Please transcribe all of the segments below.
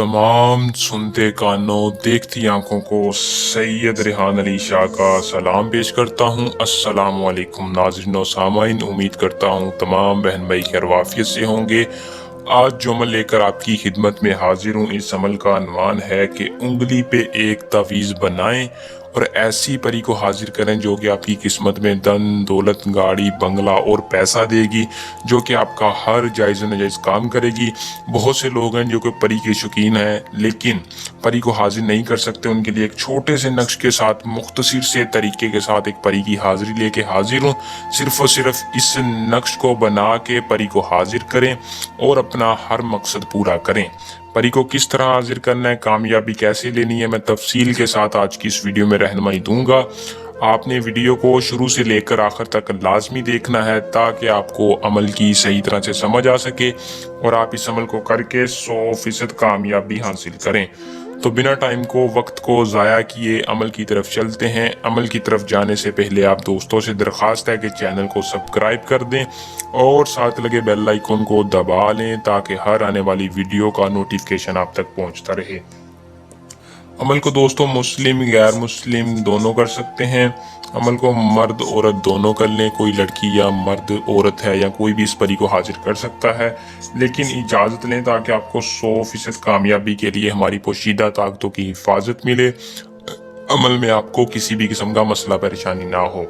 तमाम सुनते कानों देखती आंखों को सैयद रेहान अली शाह का सलाम पेश करता हूँ। अस्सलाम वालेकुम नाज़रीन व सामाइन, उम्मीद करता हूँ तमाम बहन भाई खैरवाफियत से होंगे। आज जो अमल लेकर आपकी खिदमत में हाजिर हूँ, इस अमल का अनवान है कि उंगली पे एक तावीज़ बनाएं और ऐसी परी को हाजिर करें जो कि आपकी किस्मत में धन दौलत गाड़ी बंगला और पैसा देगी, जो कि आपका हर जायज़ नाजायज़ काम करेगी। बहुत से लोग हैं जो कि परी के शौकीन हैं लेकिन परी को हाजिर नहीं कर सकते। उनके लिए एक छोटे से नक्श के साथ मुख्तसर से तरीके के साथ एक परी की हाजिरी लेके हाजिर हूँ। सिर्फ और सिर्फ इस नक्श को बना के परी को हाजिर करें और अपना हर मकसद पूरा करें। परी को किस तरह हाजिर करना है, कामयाबी कैसे लेनी है, मैं तफसील के साथ आज की इस वीडियो में रहनुमाई दूंगा। आपने वीडियो को शुरू से लेकर आखिर तक लाजमी देखना है ताकि आपको अमल की सही तरह से समझ आ सके और आप इस अमल को करके 100% कामयाबी हासिल करें। तो बिना टाइम को वक्त को ज़ाया किए अमल की तरफ चलते हैं। अमल की तरफ जाने से पहले आप दोस्तों से दरख्वास्त है कि चैनल को सब्सक्राइब कर दें और साथ लगे बेल आइकन को दबा लें ताकि हर आने वाली वीडियो का नोटिफिकेशन आप तक पहुंचता रहे। अमल को दोस्तों मुस्लिम गैर मुस्लिम दोनों कर सकते हैं। अमल को मर्द औरत दोनों कर लें, कोई लड़की या मर्द औरत है या कोई भी इस परी को हाजिर कर सकता है, लेकिन इजाज़त लें ताकि आपको 100% कामयाबी के लिए हमारी पोशीदा ताकतों की हिफाजत मिले, अमल में आपको किसी भी किस्म का मसला परेशानी ना हो।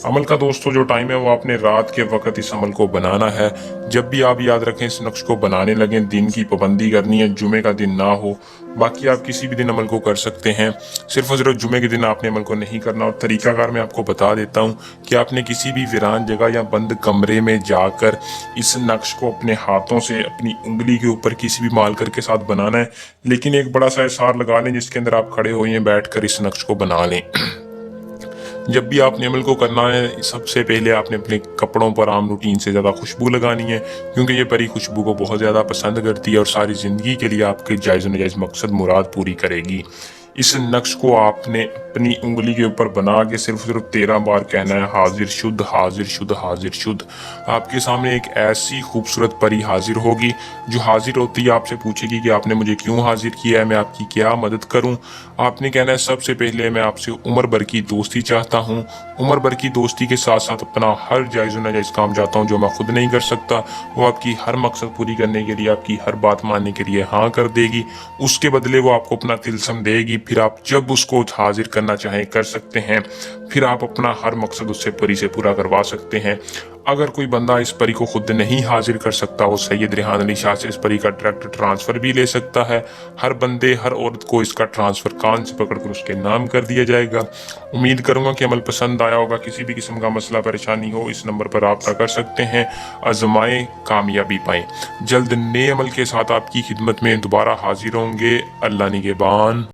अमल का दोस्तों जो टाइम है वो आपने रात के वक्त इस अमल को बनाना है। जब भी आप याद रखें इस नक्श को बनाने लगें, दिन की पाबंदी करनी है, जुमे का दिन ना हो। बाकी आप किसी भी दिन अमल को कर सकते हैं, सिर्फ और सिर्फ जुमे के दिन आपने अमल को नहीं करना। और तरीकाकार मैं आपको बता देता हूँ कि आपने किसी भी वीरान जगह या बंद कमरे में जाकर इस नक्श को अपने हाथों से अपनी उंगली के ऊपर किसी भी मार्कर के साथ बनाना है, लेकिन एक बड़ा सा एसार लगा लें जिसके अंदर आप खड़े हुए हैं, बैठ कर इस नक्श को बना लें। जब भी आपने अमल को करना है, सबसे पहले आपने अपने कपड़ों पर आम रूटीन से ज़्यादा खुशबू लगानी है, क्योंकि ये परी खुशबू को बहुत ज़्यादा पसंद करती है और सारी ज़िंदगी के लिए आपके जायज़ नाजायज़ मकसद मुराद पूरी करेगी। इस नक्श को आपने अपनी उंगली के ऊपर बना के सिर्फ 13 बार कहना है, हाजिर शुद्ध हाजिर शुद्ध हाजिर शुद्ध। आपके सामने एक ऐसी खूबसूरत परी हाजिर होगी जो हाजिर होती है आपसे पूछेगी कि आपने मुझे क्यों हाजिर किया है, मैं आपकी क्या मदद करूं। आपने कहना है सबसे पहले मैं आपसे उम्र भर की दोस्ती चाहता हूं, उम्र भर की दोस्ती के साथ साथ अपना हर जायज़ नाजायज़ काम चाहता हूं जो मैं खुद नहीं कर सकता। वो आपकी हर मकसद पूरी करने के लिए, आपकी हर बात मानने के लिए हाँ कर देगी। उसके बदले वो आपको अपना तिलस्म देगी, फिर आप जब उसको हाजिर करना चाहें कर सकते हैं। फिर आप अपना हर मकसद उससे परी से पूरा करवा सकते हैं। अगर कोई बंदा इस परी को खुद नहीं हाजिर कर सकता, वो सैयद रेहान अली शाह से इस परी का डायरेक्ट ट्रांसफ़र भी ले सकता है। हर बंदे हर औरत को इसका ट्रांसफ़र कान से पकड़कर उसके नाम कर दिया जाएगा। उम्मीद करूंगा कि अमल पसंद आया होगा। किसी भी किस्म का मसला परेशानी हो, इस नंबर पर रब्ता कर सकते हैं। आजमाएं, कामयाबी पाएं। जल्द नए अमल के साथ आपकी खिदमत में दोबारा हाजिर होंगे। अल्लाह निगहबान।